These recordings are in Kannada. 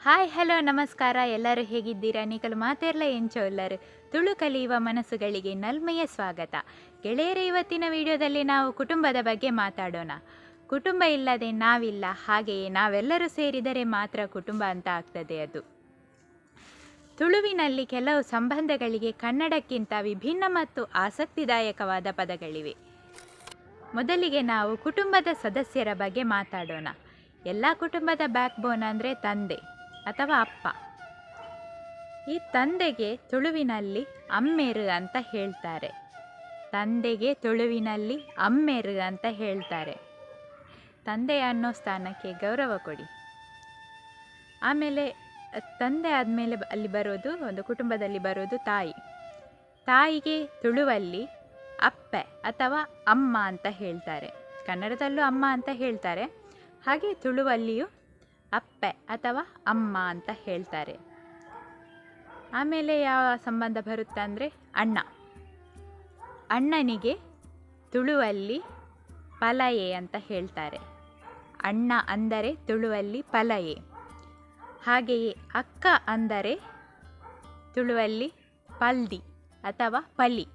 ಹಾಯ್ ಹಲೋ ನಮಸ್ಕಾರ. ಎಲ್ಲರೂ ಹೇಗಿದ್ದೀರಾ? ನಿಕಲು ಮಾತೆರ್ಲ ಎಂಚೋ ಎಲ್ಲರೂ ತುಳು ಕಲಿಯುವ ಮನಸ್ಸುಗಳಿಗೆ ನಲ್ಮೆಯ ಸ್ವಾಗತ. ಗೆಳೆಯರೇ, ಇವತ್ತಿನ ವಿಡಿಯೋದಲ್ಲಿ ನಾವು ಕುಟುಂಬದ ಬಗ್ಗೆ ಮಾತಾಡೋಣ. ಕುಟುಂಬ ಇಲ್ಲದೆ ನಾವಿಲ್ಲ, ಹಾಗೆಯೇ ನಾವೆಲ್ಲರೂ ಸೇರಿದರೆ ಮಾತ್ರ ಕುಟುಂಬ ಅಂತ ಆಗ್ತದೆ. ಅದು ತುಳುವಿನಲ್ಲಿ ಕೆಲವು ಸಂಬಂಧಗಳಿಗೆ ಕನ್ನಡಕ್ಕಿಂತ ವಿಭಿನ್ನ ಮತ್ತು ಆಸಕ್ತಿದಾಯಕವಾದ ಪದಗಳಿವೆ. ಮೊದಲಿಗೆ ನಾವು ಕುಟುಂಬದ ಸದಸ್ಯರ ಬಗ್ಗೆ ಮಾತಾಡೋಣ. ಎಲ್ಲ ಕುಟುಂಬದ ಬ್ಯಾಕ್ಬೋನ್ ಅಂದರೆ ತಂದೆ ಅಥವಾ ಅಪ್ಪ. ಈ ತಂದೆಗೆ ತುಳುವಿನಲ್ಲಿ ಅಮ್ಮೆರು ಅಂತ ಹೇಳ್ತಾರೆ. ತಂದೆಗೆ ತುಳುವಿನಲ್ಲಿ ಅಮ್ಮೆರು ಅಂತ ಹೇಳ್ತಾರೆ. ತಂದೆ ಅನ್ನೋ ಸ್ಥಾನಕ್ಕೆ ಗೌರವ ಕೊಡಿ. ಆಮೇಲೆ ತಂದೆ ಆದಮೇಲೆ ಅಲ್ಲಿ ಬರೋದು, ಒಂದು ಕುಟುಂಬದಲ್ಲಿ ಬರೋದು ತಾಯಿ. ತಾಯಿಗೆ ತುಳುವಲ್ಲಿ ಅಪ್ಪೆ ಅಥವಾ ಅಮ್ಮ ಅಂತ ಹೇಳ್ತಾರೆ. ಕನ್ನಡದಲ್ಲೂ ಅಮ್ಮ ಅಂತ ಹೇಳ್ತಾರೆ, ಹಾಗೆ ತುಳುವಲ್ಲಿಯೂ ಅಪ್ಪೆ ಅಥವಾ ಅಮ್ಮ ಅಂತ ಹೇಳ್ತಾರೆ. ಆಮೇಲೆ ಯಾವ ಸಂಬಂಧ ಬರುತ್ತೆ ಅಂದರೆ ಅಣ್ಣ. ಅಣ್ಣನಿಗೆ ತುಳುವಲ್ಲಿ ಪಲಯೆ ಅಂತ ಹೇಳ್ತಾರೆ. ಅಣ್ಣ ಅಂದರೆ ತುಳುವಲ್ಲಿ ಪಲಯೆ. ಹಾಗೆಯೇ ಅಕ್ಕ ಅಂದರೆ ತುಳುವಲ್ಲಿ ಪಲ್ದಿ ಅಥವಾ ಪಲಿ.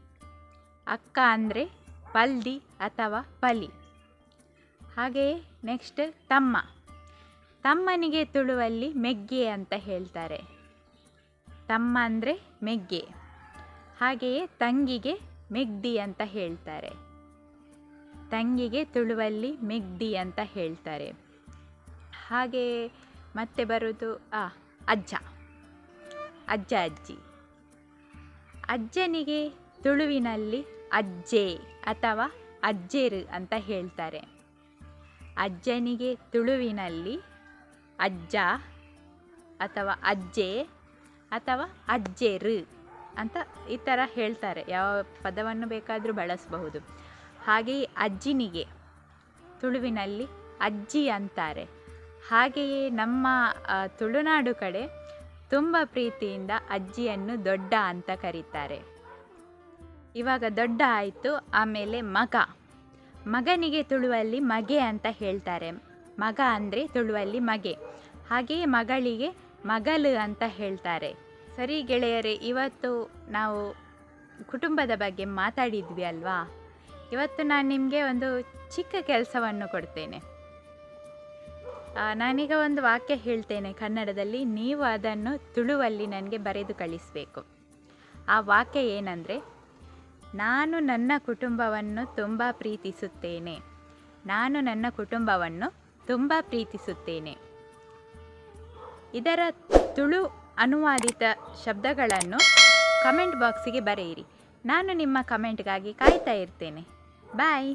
ಅಕ್ಕ ಅಂದರೆ ಪಲ್ದಿ ಅಥವಾ ಪಲಿ. ಹಾಗೆಯೇ ನೆಕ್ಸ್ಟ್ ತಮ್ಮ. ತಮ್ಮನಿಗೆ ತುಳುವಲ್ಲಿ ಮೆಗ್ಗೆ ಅಂತ ಹೇಳ್ತಾರೆ. ತಮ್ಮ ಅಂದರೆ ಮೆಗ್ಗೆ. ಹಾಗೆಯೇ ತಂಗಿಗೆ ಮೆಗ್ದಿ ಅಂತ ಹೇಳ್ತಾರೆ. ತಂಗಿಗೆ ತುಳುವಲ್ಲಿ ಮೆಗ್ದಿ ಅಂತ ಹೇಳ್ತಾರೆ. ಹಾಗೆಯೇ ಮತ್ತೆ ಬರೋದು ಅಜ್ಜ, ಅಜ್ಜ ಅಜ್ಜಿ. ಅಜ್ಜನಿಗೆ ತುಳುವಿನಲ್ಲಿ ಅಜ್ಜೆ ಅಥವಾ ಅಜ್ಜೆರು ಅಂತ ಹೇಳ್ತಾರೆ. ಅಜ್ಜನಿಗೆ ತುಳುವಿನಲ್ಲಿ ಅಜ್ಜ ಅಥವಾ ಅಜ್ಜೆ ಅಥವಾ ಅಜ್ಜೆರು ಅಂತ ಈ ಥರ ಹೇಳ್ತಾರೆ. ಯಾವ ಪದವನ್ನು ಬೇಕಾದರೂ ಬಳಸಬಹುದು. ಹಾಗೆಯೇ ಅಜ್ಜಿನಿಗೆ ತುಳುವಿನಲ್ಲಿ ಅಜ್ಜಿ ಅಂತಾರೆ. ಹಾಗೆಯೇ ನಮ್ಮ ತುಳುನಾಡು ಕಡೆ ತುಂಬ ಪ್ರೀತಿಯಿಂದ ಅಜ್ಜಿಯನ್ನು ದೊಡ್ಡ ಅಂತ ಕರೀತಾರೆ. ಇವಾಗ ದೊಡ್ಡ ಆಯಿತು. ಆಮೇಲೆ ಮಗ. ಮಗನಿಗೆ ತುಳುವಲ್ಲಿ ಮಗೆ ಅಂತ ಹೇಳ್ತಾರೆ. ಮಗ ಅಂದರೆ ತುಳುವಲ್ಲಿ ಮಗೆ. ಹಾಗೆಯೇ ಮಗಳಿಗೆ ಮಗಳು ಅಂತ ಹೇಳ್ತಾರೆ. ಸರಿ ಗೆಳೆಯರೇ, ಇವತ್ತು ನಾವು ಕುಟುಂಬದ ಬಗ್ಗೆ ಮಾತಾಡಿದ್ವಿ ಅಲ್ವಾ? ಇವತ್ತು ನಾನು ನಿಮಗೆ ಒಂದು ಚಿಕ್ಕ ಕೆಲಸವನ್ನು ಕೊಡ್ತೇನೆ. ನಾನೀಗ ಒಂದು ವಾಕ್ಯ ಹೇಳ್ತೇನೆ ಕನ್ನಡದಲ್ಲಿ, ನೀವು ಅದನ್ನು ತುಳುವಲ್ಲಿ ನನಗೆ ಬರೆದು ಕಳಿಸಬೇಕು. ಆ ವಾಕ್ಯ ಏನಂದರೆ, ನಾನು ನನ್ನ ಕುಟುಂಬವನ್ನು ತುಂಬ ಪ್ರೀತಿಸುತ್ತೇನೆ. ನಾನು ನನ್ನ ಕುಟುಂಬವನ್ನು ತುಂಬ ಪ್ರೀತಿಸುತ್ತೇನೆ. ಇದರ ತುಳು ಅನುವಾದಿತ ಶಬ್ದಗಳನ್ನು ಕಮೆಂಟ್ ಬಾಕ್ಸಿಗೆ ಬರೆಯಿರಿ. ನಾನು ನಿಮ್ಮ ಕಮೆಂಟ್ಗಾಗಿ ಕಾಯ್ತಾ ಇರ್ತೇನೆ. ಬಾಯ್.